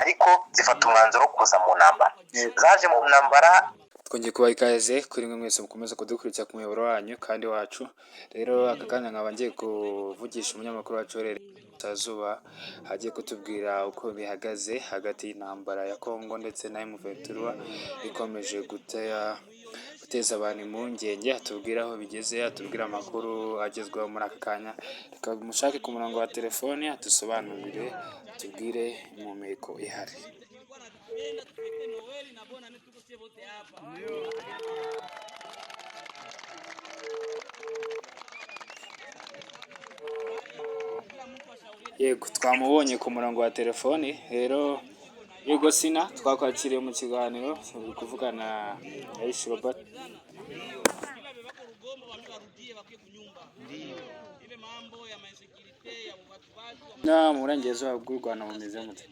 ariko zifata umwanzuro wo kuza mu ntambara. Zaje mu ntambara. Twongeye kubaha ikaze kuri mwe mwese mukomeza kudukurikira ku muyoboro wanyu kandi wacu. Rero aka kanya nkaba ngiye kuvugisha umunyamakuru wacu Burasirazuba, hagiye kutubwira uko bihagaze hagati y'intambara ya Congo ndetse na M23 ikomeje guteza abantu impungenge. Atubwira aho bigeze, atubwira amakuru agezweho muri aka kanya. Reka mushake ku murongo wa telefoni atusobanurire, atubwire impumeko ihari. Yego, twamubonye ku murongo wa telefoni. Rero yego Sina, twakwakiriye mu kiganiro turi kuvugana na Aishi Robert. Na mu burengerazuba bw'u Rwanda mumeze mute?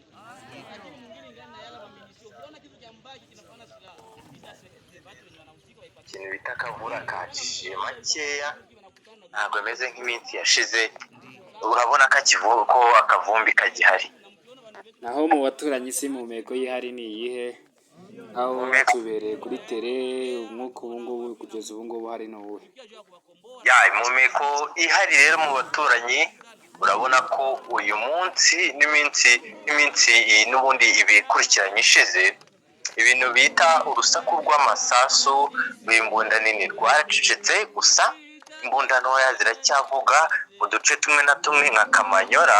Ikintu bita akavura kacishije makeya, ntabwo ameze nk'iminsi yashize. Urabona ko akavumbi kagihari. Naho mu baturanyi isi impumeko y'ihari ni iyihe? Aho tubereye kuri tele umwuka ubu ngubu kugeza ubu ngubu hari n'uwuhe? Impumeko ihari rero mu baturanyi, urabona ko uyu munsi n'iminsi n'ubundi ibikurikiranye ishize, ibintu bita urusaku rw'amasasu rw'imbunda nini rwaracecetse, gusa imbunda ntoya ziracyavuga mu duce tumwe na tumwe nka Kamanyora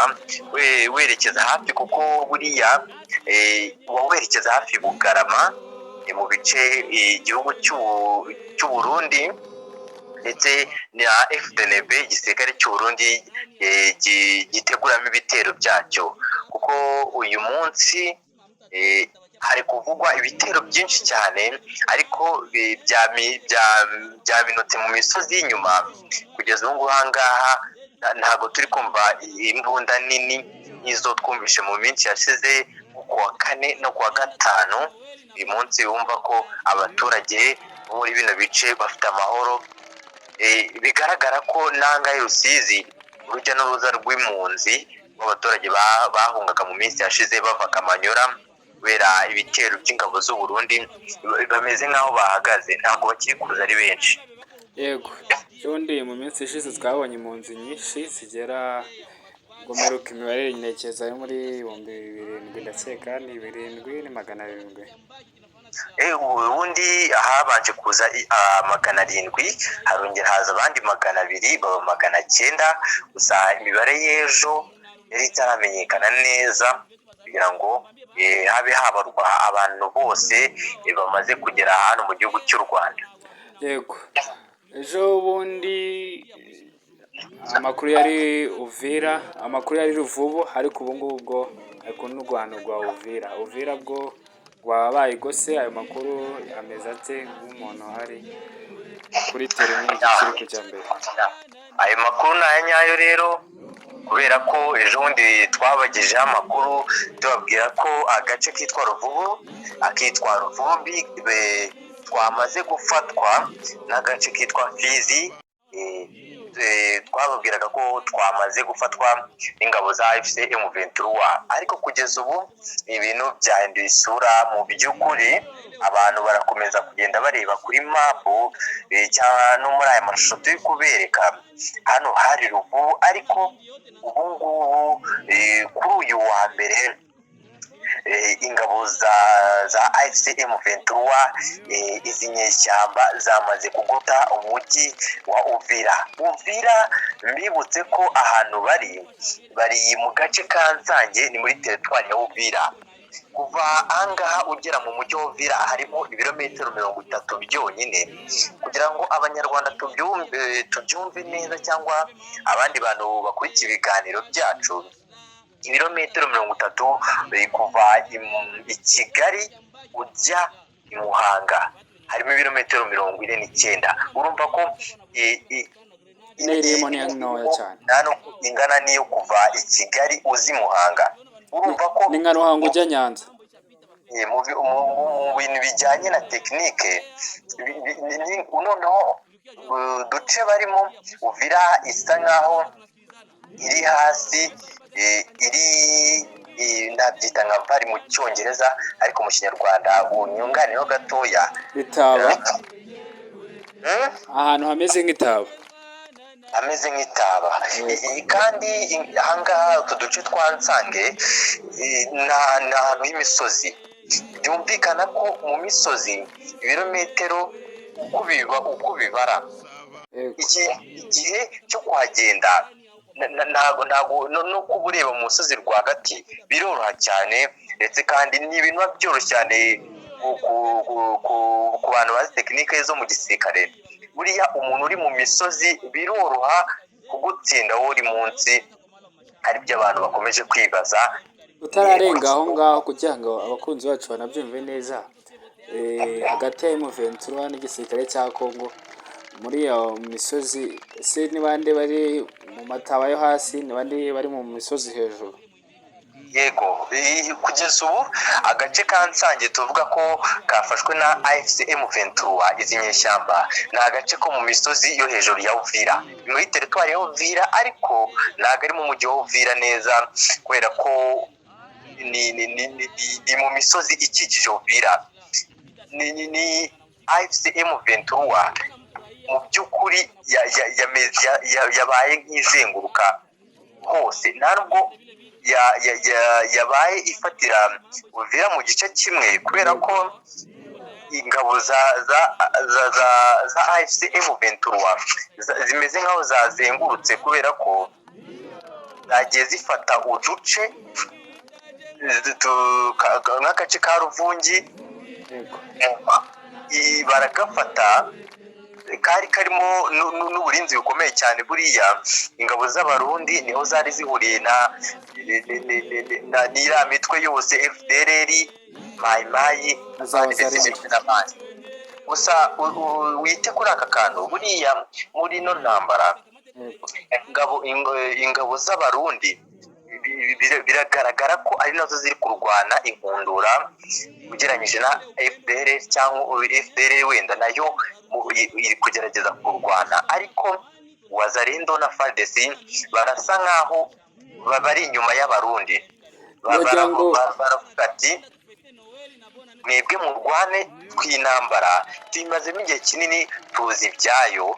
werekeza hafi, kuko buriya werekeza hafi Bugarama mu bice igihugu cy'u Burundi ndetse na FDNB igisirikare cy'u Burundi giteguramo ibitero byacyo, kuko uyu munsi hari kuvugwa ibitero byinshi cyane, ariko byaminutse mu misozi y'inyuma. Kugeza ubu ngubu aha ngaha ntabwo turi kumva imbunda nini nk'izo twumvishe mu minsi yashize, ku wa kane no ku wa gatanu. Uyu munsi wumva ko abaturage bo muri bino bice bafite amahoro. Bigaragara ko n'ahangaha i Rusizi urujya n'uruza rw'impunzi rw'abaturage bahungaga mu minsi yashize bava Kamanyora kubera ibitero by'ingabo z'u Burundi, bameze nk'aho bahagaze, ntabwo bakiri kuza ari benshi. Yego, ubundi mu minsi ishize twabonye impunzi nyinshi zigera ngo mperuka imibare ntekereza yo muri 7,000 ndetse kandi 7,700. Ubundi habanje kuza 700, harongera haza abandi 200, baba 900. Gusa imibare y'ejo yari itaramenyekana neza kugira ngo habe habarwa abantu bose bamaze kugera hano mu gihugu cy'u Rwanda. Yego, ejo bundi amakuru yari Uvira, amakuru yari Ruvubu, ariko ubu ngubu bwo ariko n'u Rwanda rwa Uvira bwo wabaye gose. Ayo makuru ameze ate nk'umuntu hari kuri tereniki kiri kujya mbere? Ayo makuru ni aya nyayo rero, kubera ko ejo bundi twabagejeho amakuru tubabwira ko agace kitwa Ruvubu akitwa Ruvumbi twamaze gufatwa, n'agace kitwa Fizi twababwiraga ko twamaze gufatwa n'ingabo za M23. Ariko kugeza ubu ibintu byahinduye isura. Mu by'ukuri abantu barakomeza kugenda bareba kuri mapu cyangwa no muri aya mashusho turi kubereka. Hano hari Ruvubu, ariko ubu ngubu kuri uyu wa mbere ingabo za AFC M23 izi nyeshyamba zamaze kugota umujyi wa Uvira. Mbibutse ko ahantu bari mu gace ka Nsange, ni muri teritwari ya Uvira. Kuva ahangaha ugera mu mujyi wa Uvira harimo ibirometero 30 byonyine. Kugira ngo abanyarwanda tubyumve neza, cyangwa abandi bantu bakurikiye ibiganiro byacu, ibirometero 30 kuva i Kigali ujya i Muhanga harimo ibirometero 49. urumva ko irimo ni ntoya cyane, ingana niyo kuva i Kigali uzi Muhanga. Urumva ko ni nka Ruhango ujya Nyanza. mu bintu bijyanye na tekinike, noneho duce barimo Uvira isa nkaho iri hasi, nabyita nka vari mu cyongereza ariko mu kinyarwanda unyunganireho gatoya. itaba ahantu hameze nk'itaba. Ameze nk'itaba. Kandi ahangaha utu duce twa Nsange ni ahantu h'imisozi. Byumvikana ko mu misozi ibirometero uko bibara igihe cyo kuhagenda ntabwo no kuba ureba mu musozi rwagati biroroha cyane, ndetse kandi ni ibintu biba byoroshye cyane ku bantu bazi tekinike zo mu gisirikare. Buriya umuntu uri mu misozi biroroha kugutsinda wowe uri munsi, aribyo abantu bakomeje kwibaza. Utararenga aho ngaho kugira ngo abakunzi bacu banabyumve neza, hagati ya M23 n'igisirikare cya Congo muri iyo misozi, ese ni bande bari mu mataba yo hasi, ni bande bari mu misozi hejuru? Yego, kugeza ubu agace ka Nsange tuvuga ko kafashwe na AFC M23 izi nyeshyamba, ni agace ko mu misozi yo hejuru ya Uvira, muri teritwari ya Uvira, ariko ntabwo ari mu mujyi wa Uvira neza, kubera ko ni mu misozi ikikije Uvira. Ni AFC M23 mu by'ukuri yabaye nk'izenguruka hose, ntabwo yabaye ifatira Uvira mu gice kimwe, kubera ko ingabo za AFC M23 zimeze nk'aho zazengurutse, kubera ko zagiye zifata uduce nk'agace ka Ruvungi baragafata, kari karimo n'uburinzi bukomeye cyane. Buriya ingabo z'abarundi niho zari zihuriye n'iriya mitwe yose FDLR, mayimayi n'abandi. Gusa wite kuri aka kantu, buriya muri ino ntambara ingabo z'abarundi biragaragara ko ari nazo ziri kurwana inkundura ugereranyije na FDLR, cyangwa FDLR wenda nayo iri kugerageza kurwana, ariko Wazalendo na FARDC barasa nkaho bari inyuma y'abarundi. Baravuga ati mwebwe murwane tw'intambara tuyimazemo igihe kinini tuzi ibyayo,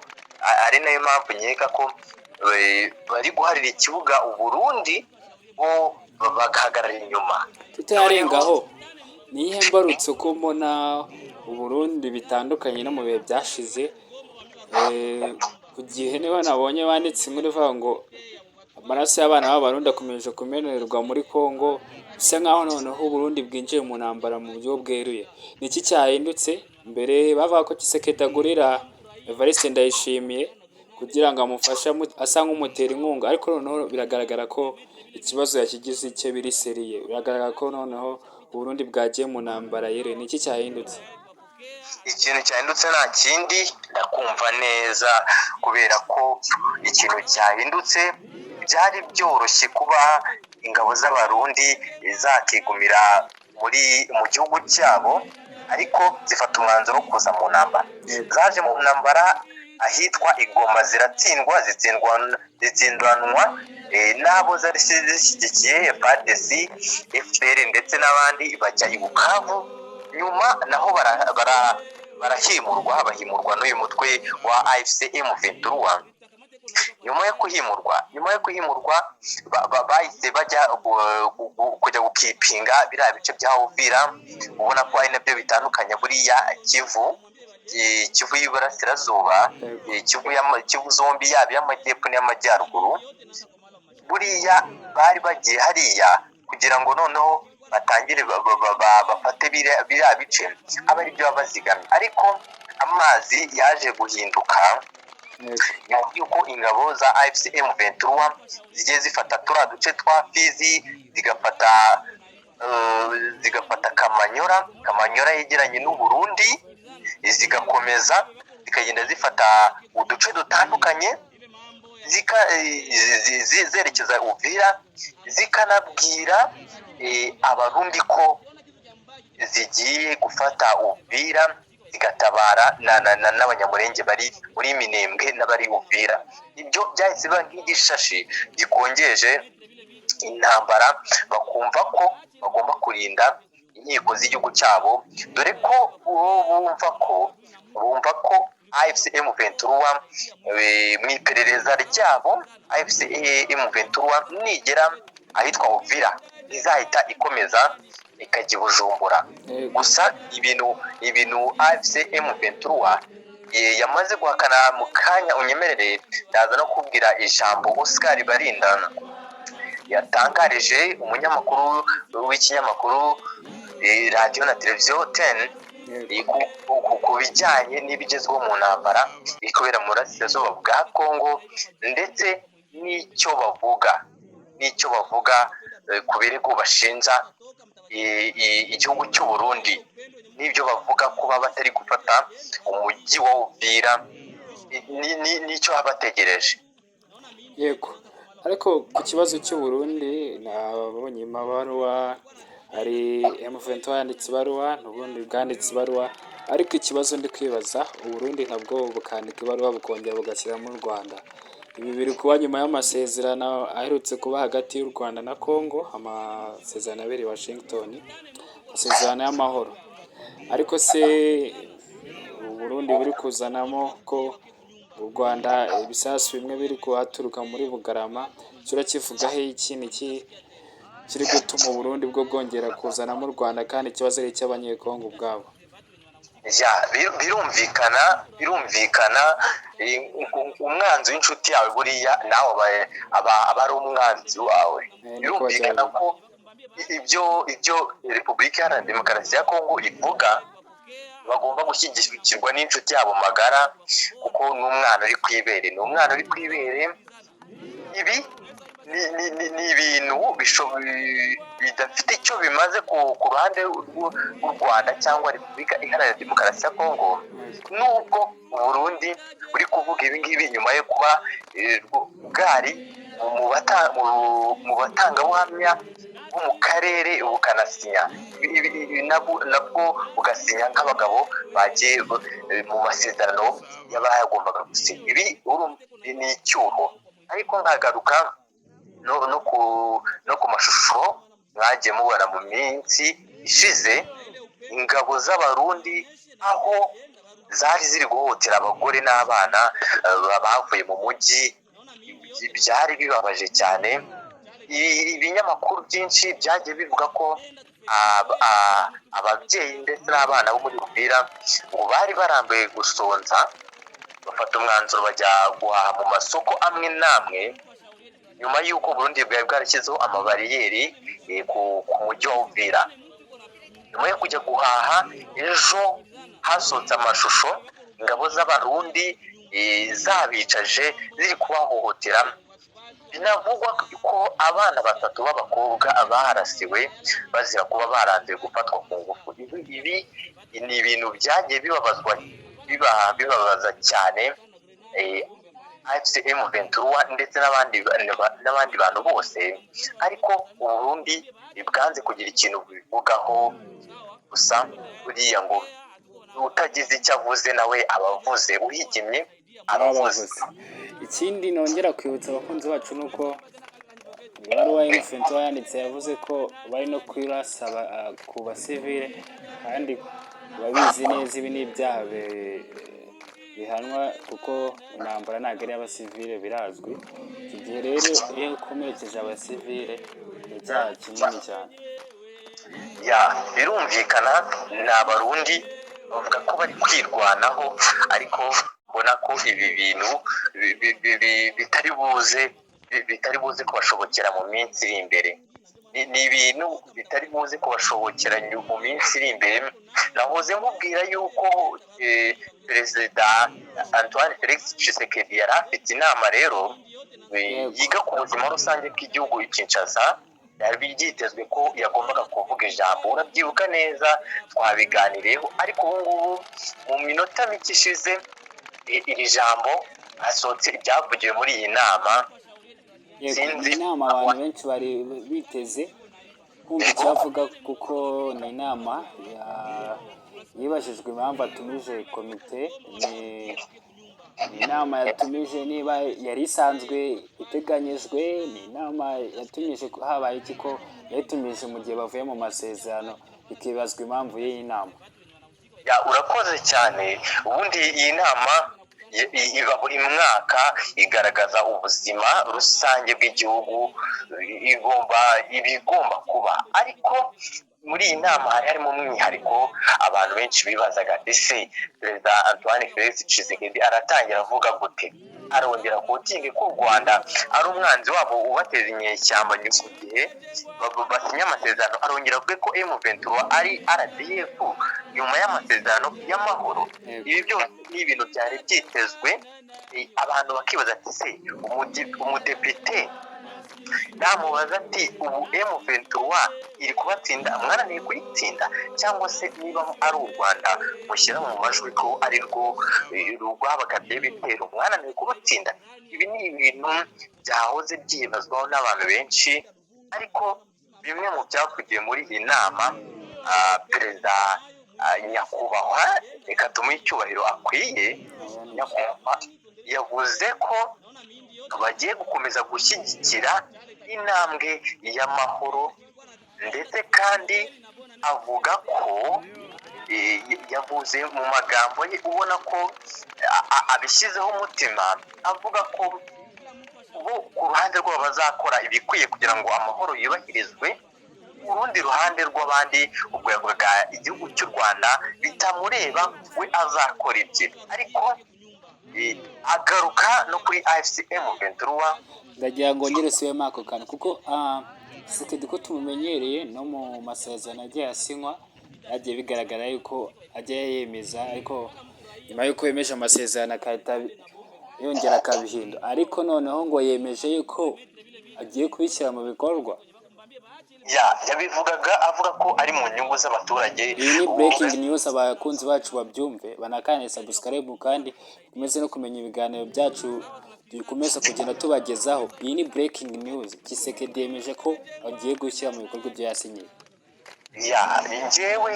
ari nayo mpamvu nkeka ko bari guharira ikibuga Uburundi bo bagahagarara inyuma. Tutarengaho niyihe mbarutso ko mbona Uburundi bitandukanye no mu bihe byashize, ku gihe niba nabonye banditse inkuru ivuga ngo amaraso y'abana b'Abarundi akomeje kumenerwa muri Congo, bisa nkaho noneho Uburundi bwinjiye mu ntambara mu buryo bweruye. Ni iki cyahindutse? Mbere bavuga ko Tshisekedi agurira Evariste Ndayishimiye kugira ngo amufashe asa nk'umutera inkunga, ariko noneho biragaragara ko ikibazo yakigize icye biri seriye. Biragaragara ko noneho Uburundi bwagiye mu ntambara yeruye. Ni iki cyahindutse? Ikintu cyahindutse nta kindi, ndakumva neza, kubera ko ikintu cyahindutse byari byoroshye kuba ingabo z'abarundi zakigumira mu gihugu cyabo, ariko zifata umwanzuro wo kuza mu ntambara. Zaje mu ntambara ahitwa Igoma, ziratsindwa, zitsindanwa n'abo zari zishyigikiye FARDC, FPR ndetse n'abandi, bajya i Bukavu. Nyuma naho bahimurwa n'uyu mutwe wa AFC M23. Nyuma yo kuhimurwa bahise bajya kujya gukipinga biriya bice bya Uvira, ubona ko ari nabyo bitandukanye buriya Kivu y'Iburasirazuba, Kivu zombi, yaba iy'amajyepfo n'iy'amajyaruguru. Buriya bari bagiye hariya kugira ngo noneho batangire bafate biriya bice aba ari byo bazigamye, ariko amazi yaje guhinduka nyuma y'uko ingabo za AFC M23 zigiye zifata turiya duce twa Fizi, zigafata Kamanyora yegeranye n'Uburundi, zigakomeza zikagenda zifata uduce dutandukanye, zerekeza Uvira, zikanabwira abarundi ko zigiye gufata Uvira, zigatabara n'abanyamurenge bari muri Minembwe n'abari Uvira. Ibyo byahise biba nk'igishashi gikongeje intambara, bakumva ko bagomba kurinda inkiko z'igihugu cyabo, dore ko bumva ko AFC M23 mu iperereza ryabo AFC M23 nigera ahitwa Uvira izahita ikomeza ikajya i Bujumbura. Gusa ibintu AFC M23 yamaze guhakana mu kanya, unyemerere ndaza no kubwira ijambo Oscar Barindana yatangarije umunyamakuru w'ikinyamakuru radiyo na televiziyo 10 ku bijyanye n'ibigezweho mu ntambara iri kubera mu burasirazuba bwa Kongo, ndetse n'icyo bavuga ku birego bashinja igihugu cy'u Burundi, n'ibyo bavuga ko baba batari gufata umujyi wa Uvira, n'icyo bategereje. Yego, ariko ku kibazo cy'u Burundi nabonye amabaruwa, hari M23 yanditse ibaruwa n'ubundi bwanditse ibaruwa, ariko ikibazo ndi kwibaza, u Burundi nabwo bukandika ibaruwa bukongera bugashyiramo u Rwanda. Ibi biri kuba nyuma y'amasezerano aherutse kuba hagati y'u Rwanda na Congo, amasezerano abereye Washington, amasezerano y'amahoro. Ariko se u Burundi buri kuzanamo ko u Rwanda ibisasu bimwe biri kuhaturuka muri Bugarama, kirakivugaho iki niki kiri gutuma u Burundi bwo bwongera kuzanamo u Rwanda kandi ikibazo ari icy'abanyekongo ubwabo? Birumvikana umwanzi w'inshuti yawe buriya nawe aba ari umwanzi wawe. Birumvikana ko ibyo Repubulika Iharanira Demokarasi ya Kongo ivuga bagomba gushyigikirwa n'inshuti yabo magara, kuko n'umwana uri ku ibere. Ibi ni ibintu bidafite icyo bimaze ku ruhande rw'u Rwanda cyangwa Repubulika Iharanira Demokarasi ya Kongo, nubwo u Burundi buri kuvuga ibi ngibi nyuma yo kuba bwari mu batangabuhamya bo mu karere bukanasinya nabwo bugasinya nk'abagabo bagiye mu masezerano y'abagombaga gusinya. Ibi ni icyuho. Ariko nkagaruka no ku mashusho mwagiye mubona mu minsi ishize, ingabo z'abarundi aho zari ziri guhohotera abagore n'abana bavuye mu mujyi, byari bibabaje cyane. Ibinyamakuru byinshi byagiye bivuga ko ababyeyi ndetse n'abana bo muri Uvira ngo bari barambuye gusonza, bafata umwanzuro bajya guhaha mu masoko amwe n'amwe, nyuma y'uko Burundi bwari bwarashyizeho amabariyeri ku mujyi wa Uvira. Nyuma yo kujya guhaha, ejo hasohotse amashusho ingabo z'abarundi zabicaje ziri kubahohotera. Binavugwa ko abana 3 b'abakobwa baharasiwe bazira kuba baranze gufatwa ku ngufu. Ibi ni ibintu byagiye bibabaza cyane AFC M23 ndetse n'abandi bantu bose, ariko u Burundi bwanze kugira ikintu bivugaho. Gusa buriya ngo utagize icyo avuze nawe abavuze, uhigimye abavuze. Ikindi nongera kwibutsa abakunzi bacu nuko ibaruwa M23 yanditse yavuze ko bari no kwirasa ku basivile, kandi babizi neza ibi ni ibyaha bihanwa, kuko intambara ntabwo ari y'abasivile birazwi. Iki gihe rero iyo ukomerekeje abasivile ni icyaha kinini cyane. Birumvikana ni abarundi bavuga ko bari kwirwanaho, ariko ubona ko ibi bintu bitari buze kubashobokera mu minsi iri imbere. Ni ibintu bitari buze kubashobokera mu minsi iri imbere. Nahoze mubwira yuko Perezida Antoine Felix Tshisekedi yari afite inama rero yiga ku buzima rusange bw'igihugu i Kinshasa. Byari byitezwe ko yagombaga kuvuga ijambo, urabyibuka neza, twabiganireho. Ariko ubu ngubu mu minota mike ishize iri jambo hasohotse ibyavugiwe muri iyi nama. Sinzi inama abantu benshi bari biteze kumva icyo avuga, kuko ni inama yibajijwe impamvu atumije komite. ni inama yatumije niba yari isanzwe iteganyijwe, ni inama yatumije habaye iki ko yayitumije mu gihe bavuye mu masezerano, bikibazwa impamvu y'iyi nama. urakoze cyane. Ubundi iyi nama iba buri mwaka, igaragaza ubuzima rusange bw'igihugu, ibigomba kuba. Ariko muri iyi nama hari harimo umwihariko abantu benshi bibazaga, ese perezida Antoine Felix Tshisekedi aratangira avuga gute? Arongera kutinge ko u Rwanda ari umwanzi wabo ubateza inyeshyamba mu gihe basinya amasezerano. Arongera avuga ko M23 ari RDF nyuma y'amasezerano y'amahoro. Ibi byose ni ibintu byari byitezwe, abantu bakibaza ati se umudepite namubaza ati ubu M23 iri kubatsinda, mwananiye kuyitsinda? Cyangwa se niba ari u Rwanda mushyira mu majwi ko ari rwo rwabagabye ibitero, mwananiye kubatsinda? Ibi ni ibintu byahoze byibazwaho n'abantu benshi, ariko bimwe mu byavugiwe muri iyi nama, perezida nyakubahwa, reka tumuhe icyubahiro akwiye, nyakubahwa yavuze ko bagiye gukomeza gushyigikira intambwe y'amahoro, ndetse kandi avuga ko yavuze mu magambo ye ubona ko abishyizeho umutima, avuga ko bo ku ruhande rwabo bazakora ibikwiye kugira ngo amahoro yubahirizwe, urundi ruhande rw'abandi ubwo yavugaga igihugu cy'u Rwanda bitamureba, we azakora ibye. Ariko agaruka no kuri AFC M23. Ndagira ngo ngere usubiremo ako kantu, kuko Tshisekedi ko tumumenyereye no mu masezerano agiye asinywa yagiye bigaragara yuko ajya yemeza, ariko nyuma y'uko yemeje amasezerano akahita yongera akabihindura, ariko noneho ngo yemeje yuko agiye kubishyira mu bikorwa. Yabivugaga avuga ko ari mu nyungu z'abaturage. Iyi ni breaking news, abakunzi bacu babyumve, banakane subscribe kandi dukomeze no kumenya ibiganiro byacu dukomeza kugenda tubagezaho. Iyi ni breaking news, Tshisekedi yemeje ko agiye gushyira mu bikorwa ibyo yasinyiye. Njyewe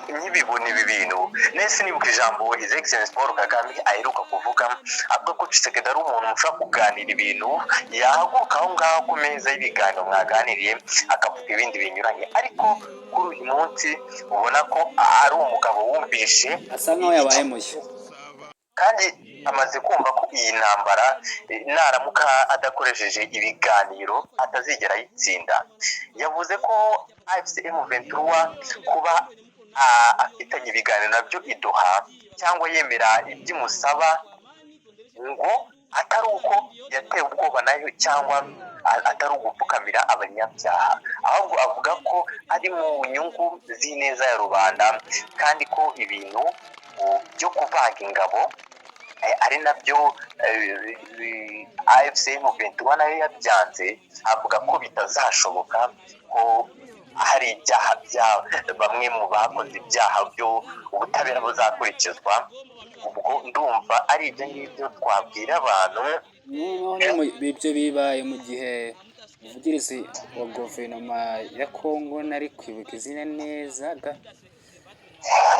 nkibibona ibi bintu nese nibuka ijambo His Excellency Paul Kagame aheruka kuvuga, avuga ko Tshisekedi ari umuntu mushobora kuganira ibintu, yahaguruka aho ngaho ku meza y'ibiganiro mwaganiriye akavuga ibindi binyuranye, ariko kuri uyu munsi ubona ko ari umugabo wumvishe, asa nkaho yabaye mushya, kandi amaze kumva ko iyi ntambara naramuka adakoresheje ibiganiro atazigera ayitsinda. Yavuze ko AFC M23 kuba afitanye ibiganiro nabyo iduha cyangwa yemera ibyimusaba, ngo atari uko yatewe ubwoba nayo cyangwa atari ugupfukamira abanyabyaha, ahubwo avuga ko ari mu nyungu z'ineza ya rubanda, kandi ko ibintu byo kuvanga ingabo ari nabyo AFC M23 nayo yabyanze. Avuga ko bitazashoboka, ko hari ibyaha bya bamwe mu bakoze ibyaha byo ubutabera buzakurikizwa. Ubwo ndumva ari ibyo ngibyo twabwira abantu. Ibyo bibaye mu gihe umuvugirizi wa guverinoma ya Congo, nari kwibuka izina neza,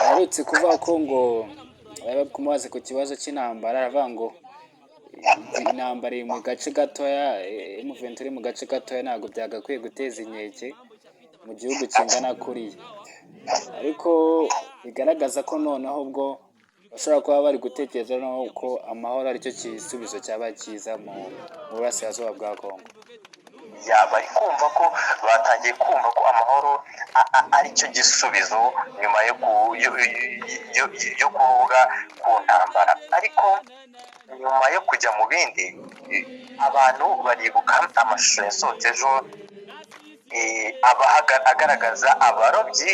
aherutse kuvuga ko ngo kumubaza ku kibazo cy'intambara, aravuga ngo intambara iri mu gace gatoya, M23 iri mu gace gatoya, ntabwo byagakwiye guteza inkeke mu gihugu kingana kuriya. Ariko bigaragaza ko noneho ubwo bashobora kuba bari gutekereza ko amahoro aricyo gisubizo cyaba cyiza mu burasirazuba bwa Congo. Bari kumva ko batangiye kumva ko amahoro aricyo gisubizo nyuma yo kuvuga ku ntambara. Ariko nyuma yo kujya mu bindi, abantu baribuka amashusho yasohotse ejo agaragaza abarobyi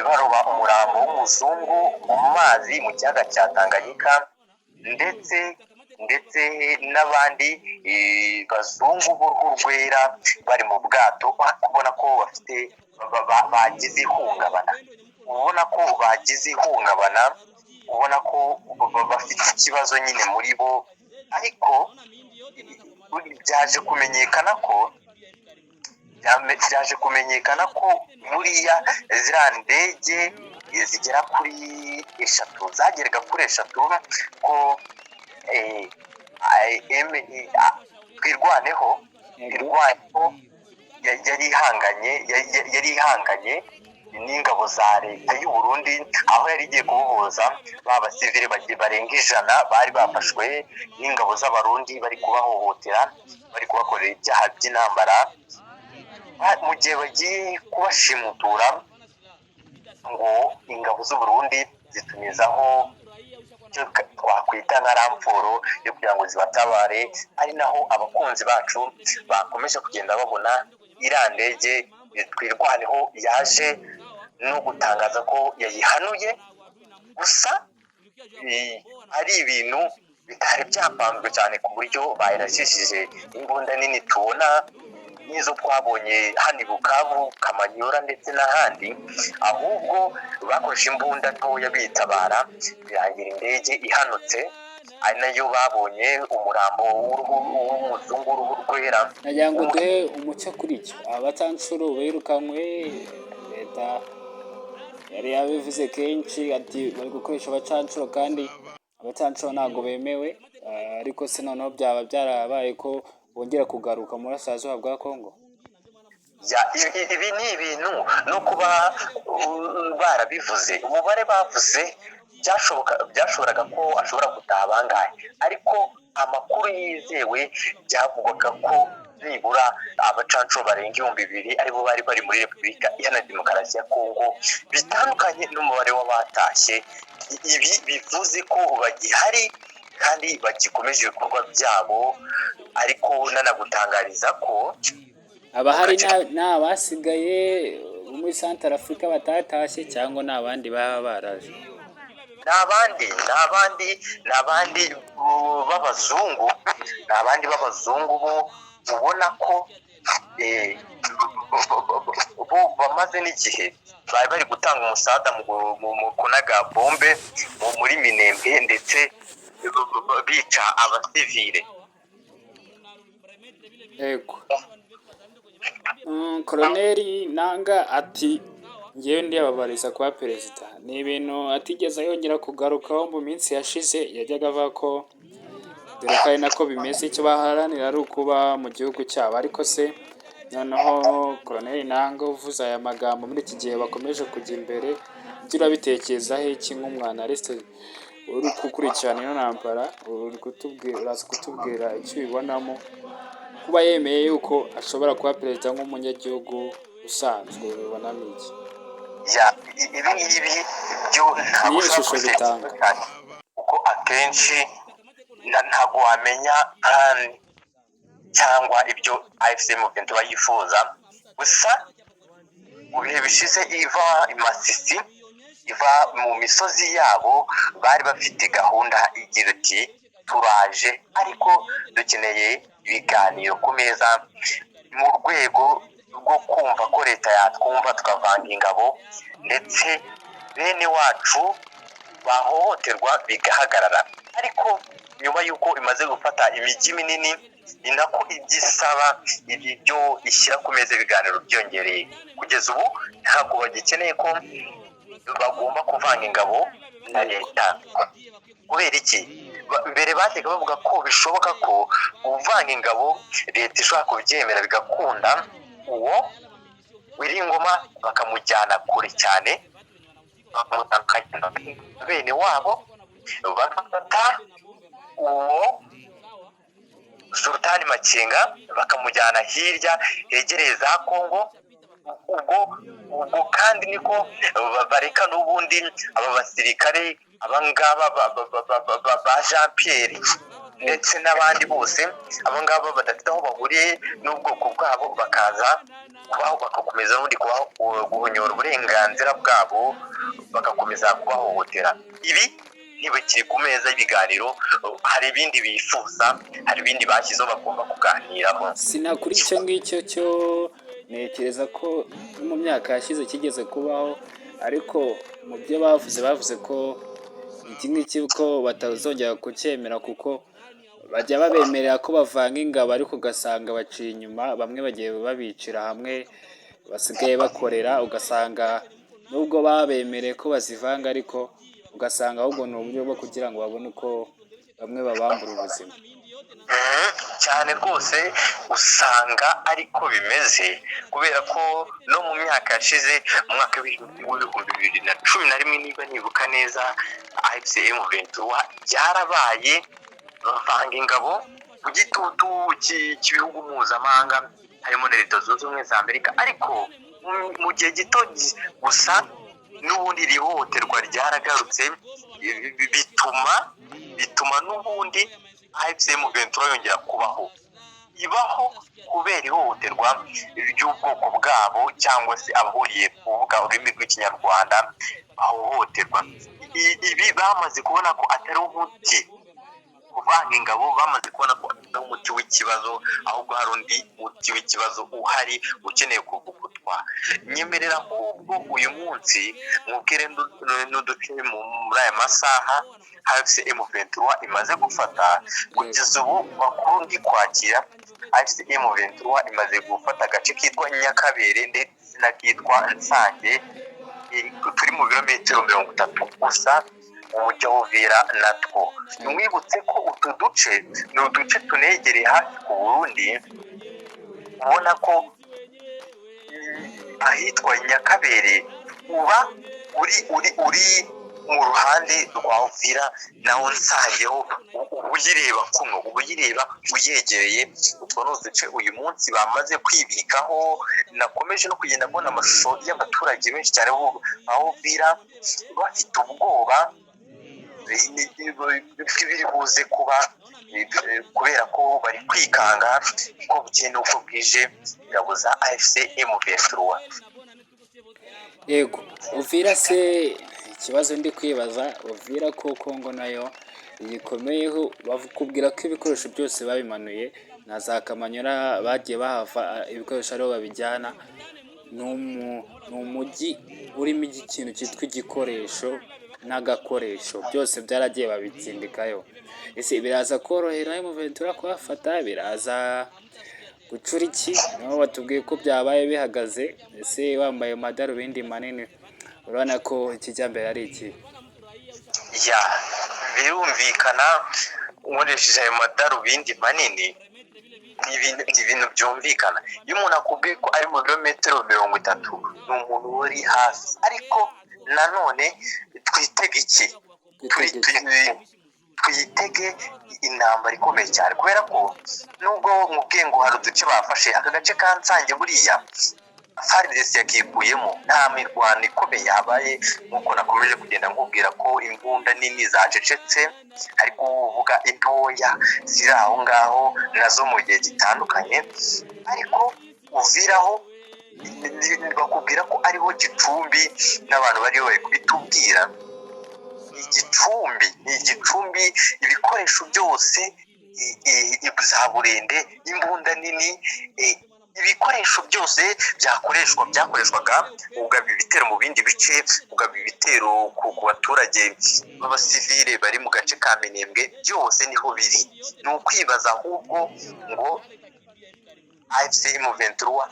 baroba umurambo w'umuzungu mu mazi mu kiyaga cya Tanganyika, ndetse n'abandi bazungu b'uruhu rwera bari mu bwato, ubona ko bagize ihungabana, ubona ko bafite ikibazo nyine muri bo. Ariko byaje kumenyekana ko buriya ziriya ndege zigera kuri eshatu, zageraga kuri eshatu, ko eh, twirwaneho yego. twirwaneho yari ihanganye n'ingabo za leta y'u Burundi, aho yari igiye kubohoza ba basivile barenga 100 bari bafashwe n'ingabo z'abarundi bari kubahohotera, bari kubakorera ibyaha by'intambara. Mu gihe bagiye kubashimutura, ngo ingabo z'u Burundi zitumizaho icyo twakwita nka ramforo yo kugira ngo zibatabare, ari naho abakunzi bacu bakomeje kugenda babona iriya ndege twirwaneho yaje no gutangaza ko yayihanuye. Gusa ari ibintu bitari byapanzwe cyane ku buryo bayirasishije imbunda nini tubona n'izo twabonye hano i Bukavu, Kamanyura ndetse n'ahandi, ahubwo bakoresha imbunda ntoya bitabara, birangira indege ihanutse, ari nayo babonye umurambo w'umuzungu w'uruhu rwera. nagira ngo duhe umucyo kuri icyo. Abacanshuro birukanywe, leta yari yabivuze kenshi ati bari gukoresha abacanshuro kandi abacanshuro ntabwo bemewe, ariko se noneho byaba byarabaye ko bongera kugaruka mu burasirazuba bwa Kongo. Ibi ni ibintu no kuba barabivuze, umubare bavuze byashoboraga ko ashobora gutaha bangahe, ariko amakuru yizewe byavugwaga ko nibura abacanshuro barenga 2,000 aribo bari bari muri Repubulika Iharanira Demokarasi ya Kongo, bitandukanye n'umubare w'abatashye. Ibi bivuze ko bagihari kandi bagikomeje ibikorwa byabo, ariko nanagutangariza ko abahari n'abasigaye muri Central Africa batatashye cyangwa n'abandi baba baraje. n'abandi b'abazungu, bo ubona ko bo bamaze n'igihe bari bari gutanga umusada mu kunaga bombe muri Minembwe, ndetse bica abasivile. Yego. Koloneli Nanga ati ngewe ndiyababariza kuba perezida. Ni ibintu atigeze yongera kugarukaho mu minsi yashize, yajyaga avuga ko dore ko ari nako bimeze, icyo baharanira ari ukuba mu gihugu cyabo. Ariko se noneho Koloneli Nanga uvuze aya magambo muri iki gihe bakomeje kujya imbere, ibyo urabitekerezaho iki nk'umwanaliste uri gukurikirana ino ntambara? Uraza kutubwira icyo ubibonamo, kuba yemeye yuko ashobora kuba perezida nk'umunyagihugu usanzwe, ubibonamo iki? Ibi ngibi byo ntabwo shusho bitanga, kuko akenshi ntabwo wamenya cyangwa ibyo AFC Movement bayifuza. Gusa mu bihe bishize iva i Masisi, iva mu misozi yabo, bari bafite gahunda igira iti turaje, ariko dukeneye ibiganiro ku meza mu rwego rwo kumva ko leta yatwumva tukavanga ingabo, ndetse bene wacu bahohoterwa bigahagarara. Ariko nyuma y'uko imaze gufata imijyi minini, ni nako ibyisaba ibyo ishyira ku meza ibiganiro byongereye. Kugeza ubu ntabwo bagikeneye ko bagomba kuvanga ingabo na leta. Kubera iki? Mbere bajyaga bavuga ko bishoboka ko kuvanga ingabo leta ishobora kubyemera bigakunda, uwo Wiringoma bakamujyana kure cyane, bakamutandukanya bene wabo, bagafata uwo Sultani Makenga bakamujyana hirya hegereye za Kongo. Ubwo kandi niko bareka n'ubundi aba basirikare abangaba ba Jean Pierre ndetse n'abandi bose, abangaba badafite aho bahuriye n'ubwoko bwabo, bakaza kubaho, bagakomeza n'ubundi guhonyora uburenganzira bwabo, bagakomeza kubahohotera. Ibi ntibakiri ku meza y'ibiganiro, hari ibindi bifuza, hari ibindi bashyizeho bagomba kuganiraho. Sinakuri icyo ngicyo cyo ntekereza ko mu myaka yashize kigeze kubaho, ariko mu byo bavuze ko iki ngiki ko batazongera kucyemera, kuko bajya babemerera ko bavanga ingabo, ariko ugasanga baciye inyuma, bamwe bagiye babicira hamwe basigaye bakorera, ugasanga nubwo babemereye ko bazivanga, ariko ugasanga ahubwo ni uburyo bwo kugira ngo babone uko bamwe babambura ubuzima. cyane rwose usanga ariko bimeze kubera ko no mu myaka yashize mu mwaka w'ibihumbi 2011 niba nibuka neza AFCM Ventura byarabaye bavanga ingabo ku gitutu cy'ibihugu mpuzamahanga harimo na Leta Zunze Ubumwe za Amerika ariko mu gihe gito gusa n'ubundi iri hohoterwa ryaragarutse bituma n'ubundi AFCM Ventura yongera kubaho ibaho kubera ihohoterwa ry'ubwoko bwabo cyangwa se abahuriye kuvuga ururimi rw'ikinyarwanda bahohoterwa. Ibi bamaze kubona ko atari umuti kuvanga ingabo, bamaze kubona ko atari umuti w'ikibazo ahubwo hari undi muti w'ikibazo uhari ukeneye kuvugutwa. Nyemerera ahubwo uyu munsi mubwire n'uduce muri aya masaha AFCM Ventura imaze gufata kugeza ubu makuru ndi kwakira. AFCM Ventura imaze gufata agace kitwa Nyakabere ndetse n'akitwa Nsange, turi mu birometero 30 gusa mu mujyi wa Uvira natwo. Mwibutse ko utu duce ni uduce tunegereye hafi ku Burundi, ubona ko ahitwa Nyakabere uba uri mu ruhande rwa Uvira naho Nsangeho uyireba kuno uyireba uyegereye. Utwo ni uduce uyu munsi bamaze kwibikaho. Nakomeje no kugenda mbona amashusho y'abaturage benshi cyane aho Uvira bafite ubwoba biri buze kuba kubera ko bari kwikanga ko bukeye n'uko bwije ingabo za AFCM Ventura. Yego, Uvira se ikibazo ndi kwibaza, Uvira ko Kongo nayo yikomeyeho, bakubwira ko ibikoresho byose babimanuye na za Kamanyora bagiye bahava ibikoresho ariho babijyana. Ni umujyi urimo ikintu cyitwa igikoresho n'agakoresho, byose byaragiye babitsindikayo. Ese biraza korohera Ventura kuhafata? Biraza gucura iki? Nabo batubwiye ko byabaye bihagaze. Ese wambaye amadarubindi manini urabona ko ikijyambere ari iki? Ya birumvikana nkoresheje ayo madarubindi manini ni ibintu byumvikana. Iyo umuntu akubwiye ko ari mu birometero 30 ni umuntu uri hafi, ariko nanone twitege iki? Twitege intambara ikomeye cyane kubera ko nubwo mu bwengo hari uduce bafashe, aka gace ka Nsange buriya FARDC yakikuyemo, nta mirwano ikomeye yabaye nk'uko nakomeje kugenda nkubwira ko imbunda nini zacecetse, ariko uvuga intoya ziri aho ngaho nazo mu gihe gitandukanye. Ariko Uviraho bakubwira ko ariho Gicumbi, n'abantu bariho bari kubitubwira. Igicumbi ibikoresho byose za burende, imbunda nini, ibikoresho byose byakoreshwaga ugaba ibitero mu bindi bice, ugaba ibitero ku baturage b'abasivile bari mu gace ka Minembwe, byose niho biri. Ni ukwibaza ahubwo ngo AFCM Ventura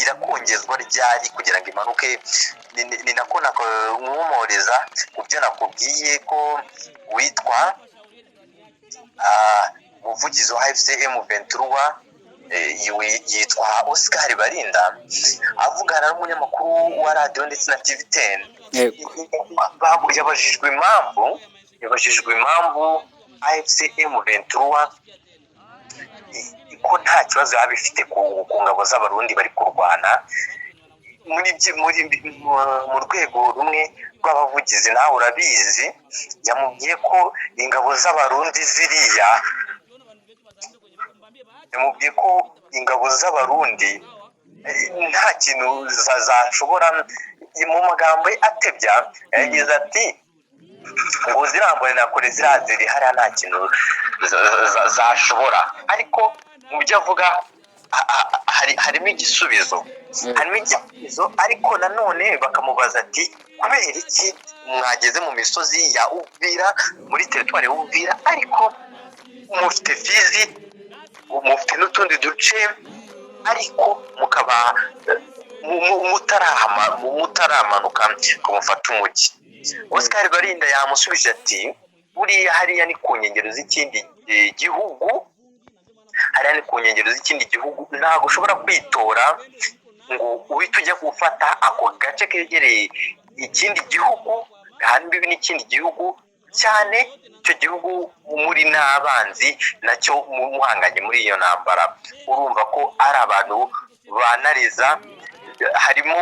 irakongezwa ryari kugira ngo imanuke? Ni nako nkumoreza mu byo nakubwiye ko witwa umuvugizi wa AFCM Ventura yitwa Oscar Barinda, avugana n'umunyamakuru wa radio ndetse na TV10. Yabajijwe impamvu AFCM Ventura ko nta kibazo yaba ifite ku ngabo z'abarundi bari kurwana mu rwego rumwe rw'abavugizi. Nawe urabizi, yamubwiye ko ingabo z'abarundi ziriya, yamubwiye ko ingabo z'abarundi nta kintu zashobora. Mu magambo ye atebya yagize ati ngo zirambone nakore ziraziri hariya nta kintu zashobora. Ariko mu byo avuga harimo igisubizo, ariko nanone bakamubaza ati kubera iki mwageze mu misozi ya Uvira, muri teritwari ya Uvira, ariko mufite Fizi, mufite n'utundi duce, ariko mukaba mutaramanuka ngo mufate umujyi? Oscar Barinda yamusubije ati buriya hariya ni ku nkengero z'ikindi gihugu, hariya ni ku nkengero z'ikindi gihugu, ntabwo ushobora kwitora ngo uhite ujya gufata ako gace kegereye ikindi gihugu kandi imbibi n'ikindi gihugu, cyane icyo gihugu muri n'abanzi nacyo muhanganye muri iyo ntambara. Urumva ko ari abantu banariza, harimo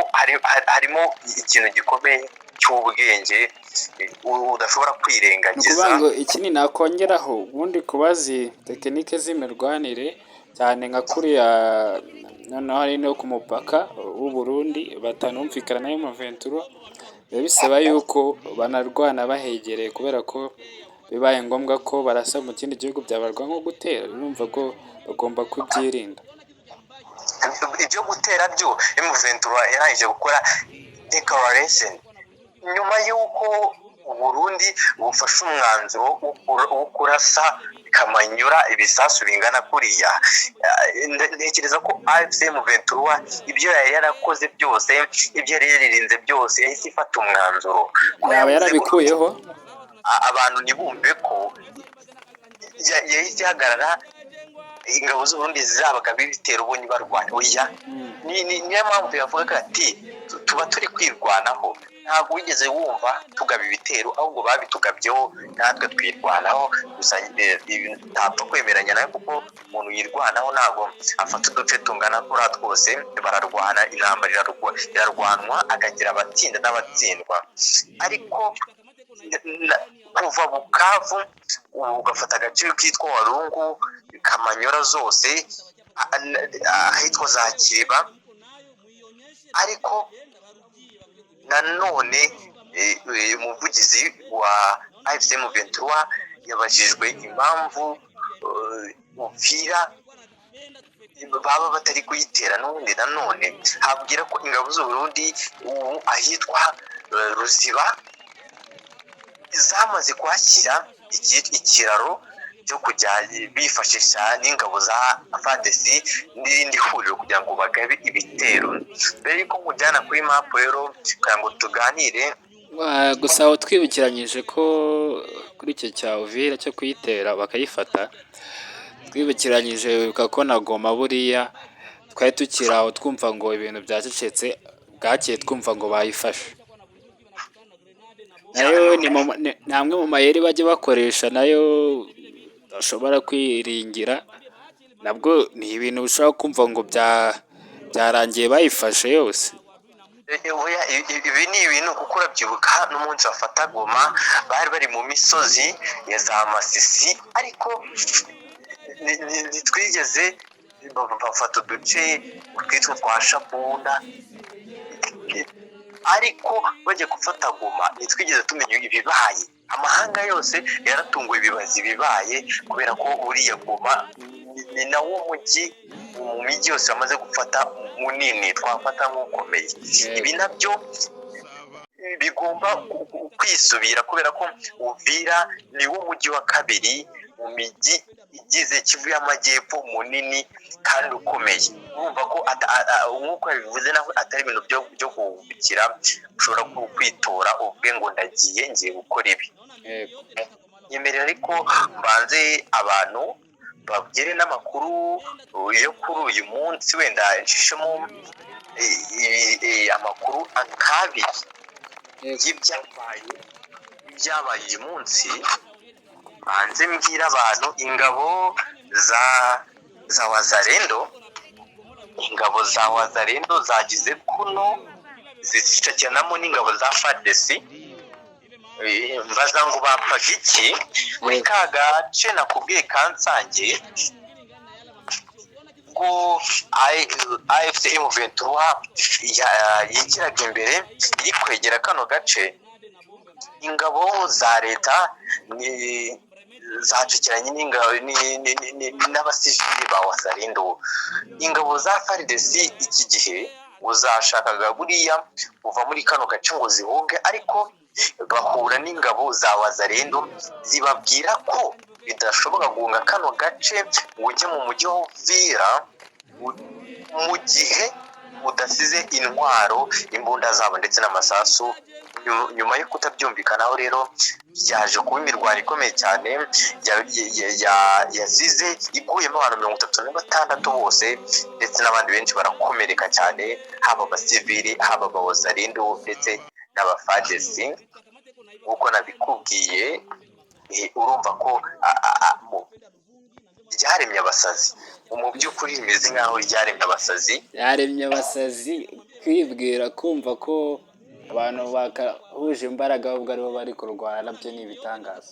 ikintu gikomeye cy'ubwenge udashobora kwirengagiza. ni ngo iki ni nakongeraho ubundi kubazi tekinike z'imirwanire cyane nka kuriya noneho hari no ku mupaka w'u Burundi batanumvikana na M23, biba bisaba yuko banarwana bahegereye kubera ko bibaye ngombwa ko barasa mu kindi gihugu byabarwa nko gutera, urumva ko bagomba kubyirinda. Ibyo gutera byo M23 yarangije gukora declaration nyuma y'uko Burundi bufashe umwanzuro wo kurasa Kamanyura ibisasu bingana kuriya. Ntekereza ko AFC M23 ibyo yari yarakoze byose, ibyo yari yaririnze byose, yahise ifata umwanzuro. Yaba yarabikuyeho abantu ntibumve ko yahise ihagarara ingabo z'Uburundi zabaga bibitera ubonye barwana. Oya, niyo mpamvu yavugaga ati tuba turi kwirwanaho, ntabwo wigeze wumva tugaba ibitero, ahubwo babitugabyeho natwe twirwanaho. Gusa ntapfa kwemeranya nawe kuko umuntu yirwanaho ntabwo afata uduce tungana kuriya twose. Bararwana, intambara irarwanwa, akagira abatsinda n'abatsindwa. Ariko kuva Bukavu ugafata agace kitwa Walungu, Kamanyora zose, ahitwa za Kiriba, ariko nanone umuvugizi wa AFC M23 yabajijwe impamvu Uvira baba batari kuyitera. N'ubundi nanone habwira ko ingabo z'Uburundi ubu ahitwa Ruziba zamaze kwakira ikiraro cyo kujya bifashisha n'ingabo za FARDC n'irindi huriro kugira ngo bagabe ibitero. Mbere yuko mujyana kuri map rero kugira ngo tuganire, gusa aho twibukiranyije ko kuri icyo cya Uvira cyo kuyitera bakayifata, twibukiranyije ko na Goma buriya twari tukiri aho twumva ngo ibintu byacecetse, bwakeye twumva ngo bayifashe. Nayo ni amwe mu mayeri bajya bakoresha, nayo bashobora kwiringira. Nabwo ni ibintu ushobora kumva ngo byarangiye bayifashe yose. Ibi ni ibintu kuko urabyibuka n'umunsi bafata Goma bari bari mu misozi ya za Masisi, ariko ntitwigeze bafata uduce twitwa twa Shabunda, ariko bajya gufata Goma ntitwigeze tumenya ibibaye. Amahanga yose yaratunguwe ibibaza ibibaye, kubera ko uriya Goma ni nawo mujyi mu mijyi yose bamaze gufata munini twafata nk'ukomeye. Ibi nabyo bigomba kwisubira, kubera ko Uvira ni wo mujyi wa kabiri mu mijyi igize Kivu y'Amajyepfo munini kandi ukomeye. Urumva ko nk'uko yabivuze naho atari ibintu byo kuwubikira ushobora kwitora uvuge ngo ngiye gukora ibi. Nyemerera ariko mbanze abantu babwire n'amakuru yo kuri uyu munsi, wenda nshishemo amakuru akabiri y'ibyabaye uyu munsi. Banze mbwira abantu ingabo za Wazalendo, ingabo za Wazalendo zagize kuno zishakiranamo n'ingabo za FARDC. Mbaza ngo bapfaga iki muri ka gace nakubwiye Kansange, ngo AFC M23 yigiraga imbere iri kwegera kano gace. Ingabo za leta zacukiranye n'abasivili ba Wazalendo. Ingabo za FARDC iki gihe uzashakaga buriya uva muri kano gace ngo zihunge, ariko bahura n'ingabo za Wazalendo zibabwira ko bidashoboka guhunga kano gace ngo ujye mu mujyi wa Uvira mu gihe udasize intwaro, imbunda zabo ndetse n'amasasu nyuma yo kutabyumvikanaho rero byaje kuba imirwano ikomeye cyane yasize iguyemo abantu 36 bose ndetse n'abandi benshi barakomereka cyane, haba abasivili, haba abawazarindo ndetse n'abafadesi. nk'uko nabikubwiye, urumva ko ryaremye abasazi. Mu by'ukuri rimeze nk'aho ryaremye abasazi, kwibwira kumva ko abantu bakahuje imbaraga ahubwo aribo bari kurwana, nabyo ni ibitangaza.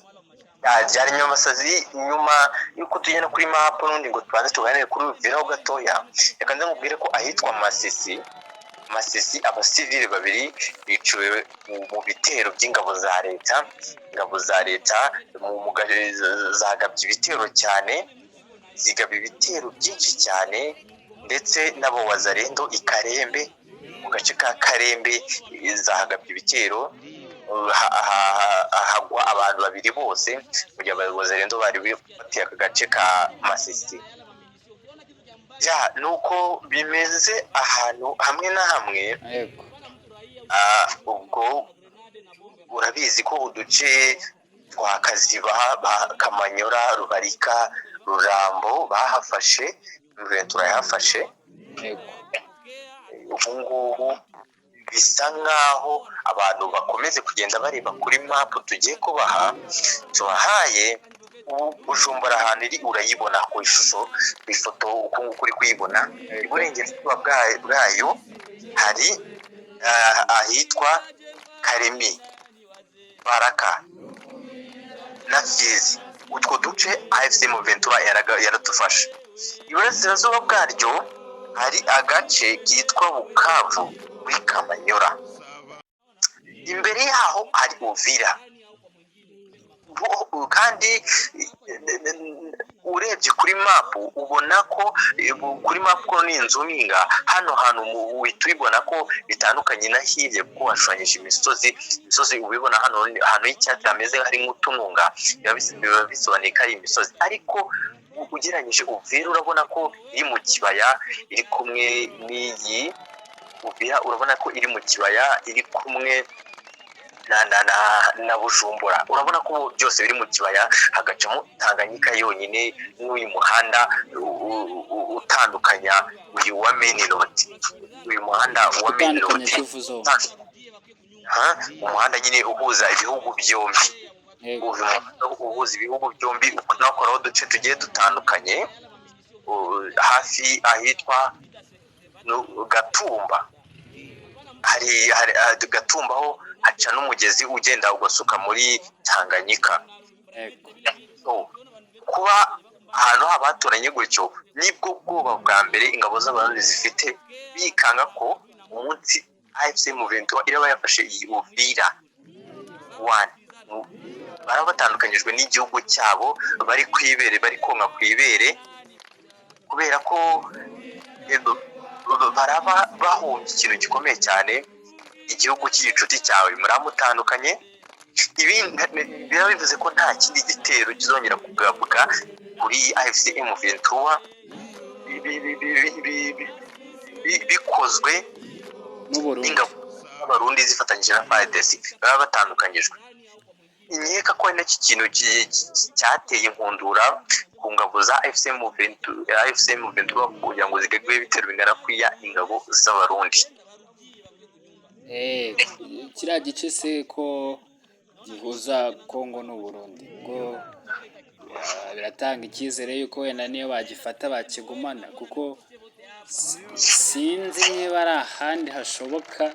Ryaremye abasazi. Nyuma y'uko tugenda kuri mapu n'undi ngo tubanze tuganire kuri Uvira ho gatoya, reka nze mubwire ko ahitwa Masisi abasivili 2 biciwe mu bitero by'ingabo za leta zagabye ibitero cyane, zigaba ibitero byinshi cyane, ndetse n'abawazarendo i Karembe, mu gace ka Karembe zahagabye ibitero, hagwa abantu 2 bose mu gihe abawazarendo bari batiye aka gace ka Masisi. Nuko bimeze ahantu hamwe na hamwe. Ubwo urabizi ko uduce twa Kaziba, Kamanyora, Rubarika, Rurambo bahafashe, turayafashe. Ubu ngubu bisa nk'aho abantu bakomeze kugenda bareba kuri mapu tugiye kubaha, tubahaye Bujumbura ahantu iri urayibona ku ishusho, ku ifoto uko nguko uri kuyibona. Iburengerazuba bwayo hari ahitwa Karemi, Baraka na Fizi. Utwo duce AFC M23 yaradufashe. Iburasirazuba bwaryo hari agace kitwa Bukavu muri Kamanyora. Imbere yaho hari Uvira, kandi urebye kuri mapu ubona ko kuri mapu ni inzuminga. Hano hantu uhita ubibona ko bitandukanye na hirya, kuko washushanyije imisozi ubibona hano y'icyatsi hameze hari nk'utununga, biba bisobanuye ko ari imisozi. Ariko ugereranyije Uvira urabona ko iri mu kibaya, iri kumwe n'iyi Uvira urabona ko iri mu kibaya, iri kumwe na Bujumbura. Urabona ko byose biri mu kibaya, hagacamo Tanganyika yonyine n'uyu muhanda utandukanya uyu wa main road, uyu muhanda wa main road, umuhanda nyine uhuza ibihugu byombi, uhuza ibihugu byombi, unakoraho uduce tugiye dutandukanye. Hafi ahitwa Gatumba, hari Gatumba ho haca n'umugezi ugenda ugasuka muri Tanganyika. Kuba ahantu habaturanye gutyo nibwo bwoba bwa mbere ingabo z'Abarundi zifite, bikanga ko umunsi AFC M23 iraba yafashe iyi Uvira 1 baraba batandukanyijwe n'igihugu cyabo, bari kwibere, bari konka kwibere, kubera ko baraba bahombye ikintu gikomeye cyane. Igihugu cy'inshuti cyawe muramutandukanye, ibi biraba bivuze ko nta kindi gitero kizongera kugabwa kuri AFC M23 bikozwe n'ingabo z'Abarundi zifatanyije na FARDC, baba batandukanyijwe. Inkeka ko ari nacyo kintu cyateye inkundura ku ngabo za AFC M23 kugira ngo zigagwe ibitero bingana kuriya ingabo z'Abarundi. Kiriya gice se ko gihuza Kongo n'u Burundi, ngo biratanga icyizere yuko wenda niyo bagifata bakigumana, kuko sinzi niba ari ahandi hashoboka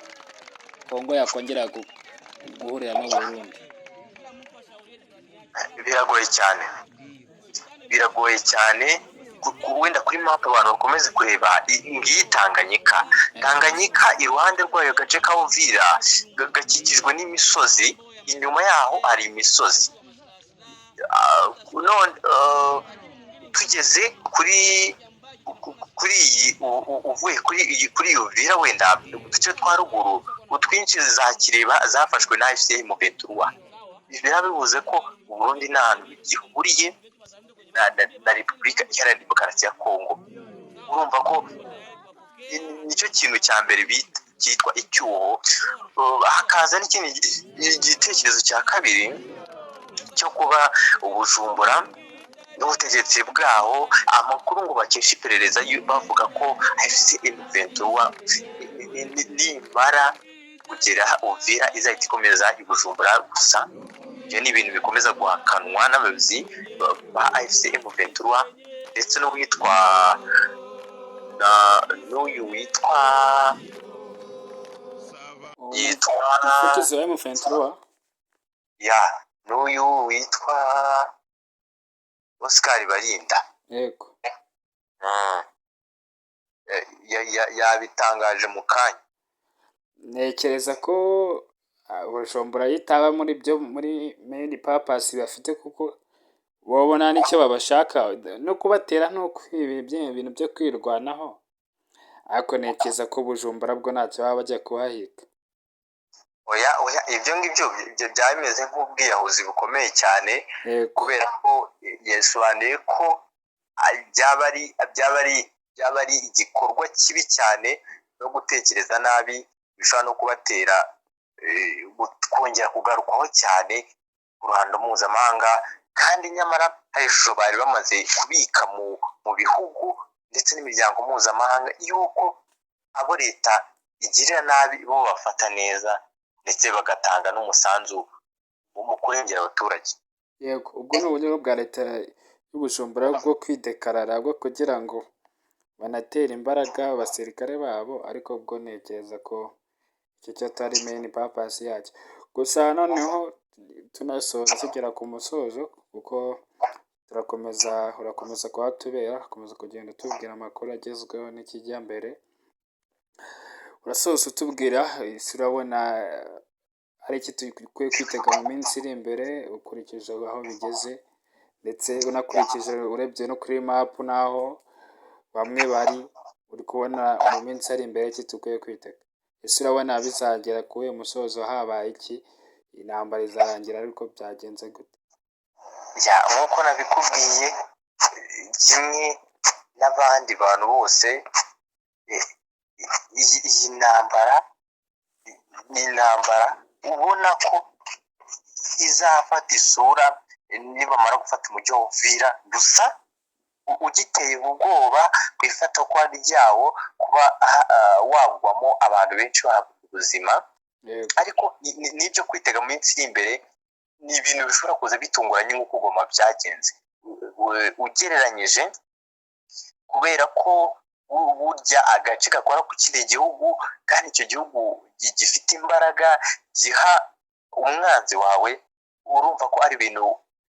Kongo yakongera guhurira n'u Burundi. Biragoye cyane. Wenda kuri map abantu bakomeze kureba ngiyi Tanganyika iruhande rwayo gace ka Uvira gakikijwe n'imisozi, inyuma yaho hari imisozi. Tugeze kuri uvuye kuri Uvira, wenda uduce twa ruguru utwinshi zakireba zafashwe na AFC M23. Biba bivuze ko Burundi nta hantu gihuriye na Repubulika Iharanira Demokarasi ya Kongo. Urumva ko nicyo kintu cya mbere cyitwa icyuho. Hakaza n'ikindi gitekerezo cya kabiri cyo kuba Bujumbura n'ubutegetsi bwaho, amakuru ngo bakesha iperereza bavuga ko M23 nimara kugera Uvira izahita ikomeza i Bujumbura gusa. Ibyo ni ibintu bikomeza guhakanwa n'abayobozi ba M23 ndetse n'uyu witwa umuvugizi wa M23 n'uyu witwa Oscar Barinda. yego yabitangaje mu kanya. ntekereza ko Bujumbura yitaba muri main purpose bafite, kuko babona n'icyo babashaka no kubatera ibintu byo kwirwanaho, ariko ntekereza ko Bujumbura bwo ntacyo baba bajya kuhahiga. oya ibyo ngibyo byaba bimeze nk'ubwiyahuzi bukomeye cyane, kubera ko yasobanuye ko byaba ari igikorwa kibi cyane no gutekereza nabi, bishobora no kubatera kongera kugarukwaho cyane ku ruhando mpuzamahanga, kandi nyamara hari ishusho bari bamaze kubika mu bihugu ndetse n'imiryango mpuzamahanga y'uko abo leta igirira nabi bo bafata neza ndetse bagatanga n'umusanzu mu kurengera abaturage. Yego, ubwo ni uburyo bwa leta y'Ubujumbura bwo kwidekarara, bwo kugira ngo banatere imbaraga abasirikare babo, ariko ubwo ntekereza ko icyo cyo atari main purpose yacyo. Gusa noneho tunasoza tugera ku musozo, kuko urakomeza kuhatubera, urakomeza kugenda utubwira amakuru agezweho n'ikijya mbere. Urasoza utubwira urabona hari iki dukwiye kwitega mu minsi iri imbere, ukurikije aho bigeze, ndetse unakurikije urebye no kuri map naho bamwe bari, uri kubona mu minsi ari imbere iki dukwiye kwitega. Ese urabona bizagera ku uyu musozo habaye iki? Intambara izarangira ariko byagenze gute? Nk'uko nabikubwiye, kimwe n'abandi bantu bose, iyi ntambara ni intambara ubona ko izafata isura nibamara gufata umujyi wa Uvira. Gusa ugiteye ubwoba ku ifatwa ryawo, kuba wagwamo abantu benshi bahabwa ubuzima, ariko n'ibyo kwitega mu minsi iri imbere ni ibintu bishobora kuza bitunguranye nk'uko Goma byagenze ugereranyije, kubera ko burya agace gakora ku kindi gihugu, kandi icyo gihugu gifite imbaraga, giha umwanzi wawe, urumva ko ari ibintu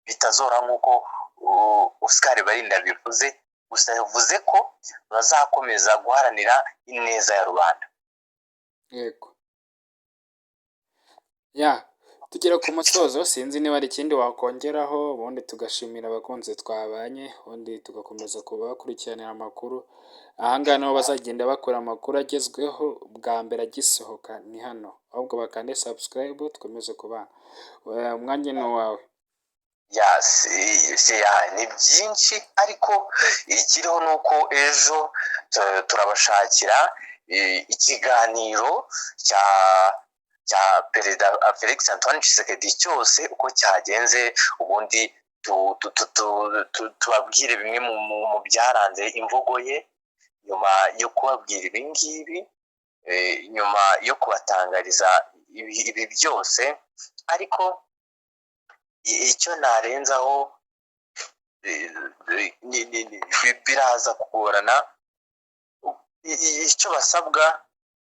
bitazora nk'uko Oscar Barinda bivuze. Gusa yavuze ko bazakomeza guharanira ineza ya rubanda. Yego, tugera ku musozo, sinzi niba hari ikindi wakongeraho, ubundi tugashimira abakunzi twabanye, ubundi tugakomeza kubakurikiranira amakuru. Ahangaha niho bazagenda bakora amakuru agezweho bwa mbere agisohoka, ni hano. Ahubwo bakande subscribe, dukomeze kubana. Umwanya ni uwawe. Ni byinshi, ariko ikiriho ni uko ejo turabashakira ikiganiro cya Perezida Felix Antoine Tshisekedi cyose uko cyagenze, ubundi tubabwire bimwe mu byaranze imvugo ye, nyuma yo kubabwira ibi ngibi, nyuma yo kubatangariza ibi byose. Ariko icyo narenzaho, biraza kugorana. Icyo basabwa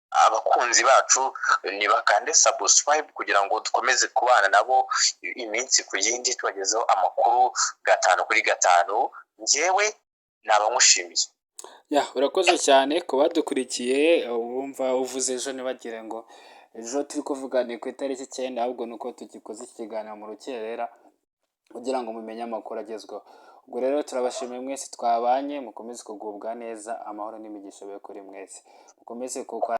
abakunzi bacu ni bakande subscribe kugira ngo dukomeze kubana nabo iminsi ku yindi, tubagezeho amakuru 5/5. Njyewe nabamushimiye. Urakoze cyane ku badukurikiye. Wumva uvuze ejo ntibagire ngo ejo turi kuvuga ni ku itariki 9, ahubwo ni uko tugikoze iki kiganiro mu rukerera kugira ngo mumenye amakuru agezweho. Ubwo rero turabashimiye mwese twabanye, mukomeze kugubwa neza, amahoro n'imigisha bibe kuri mwese, mukomeze kuko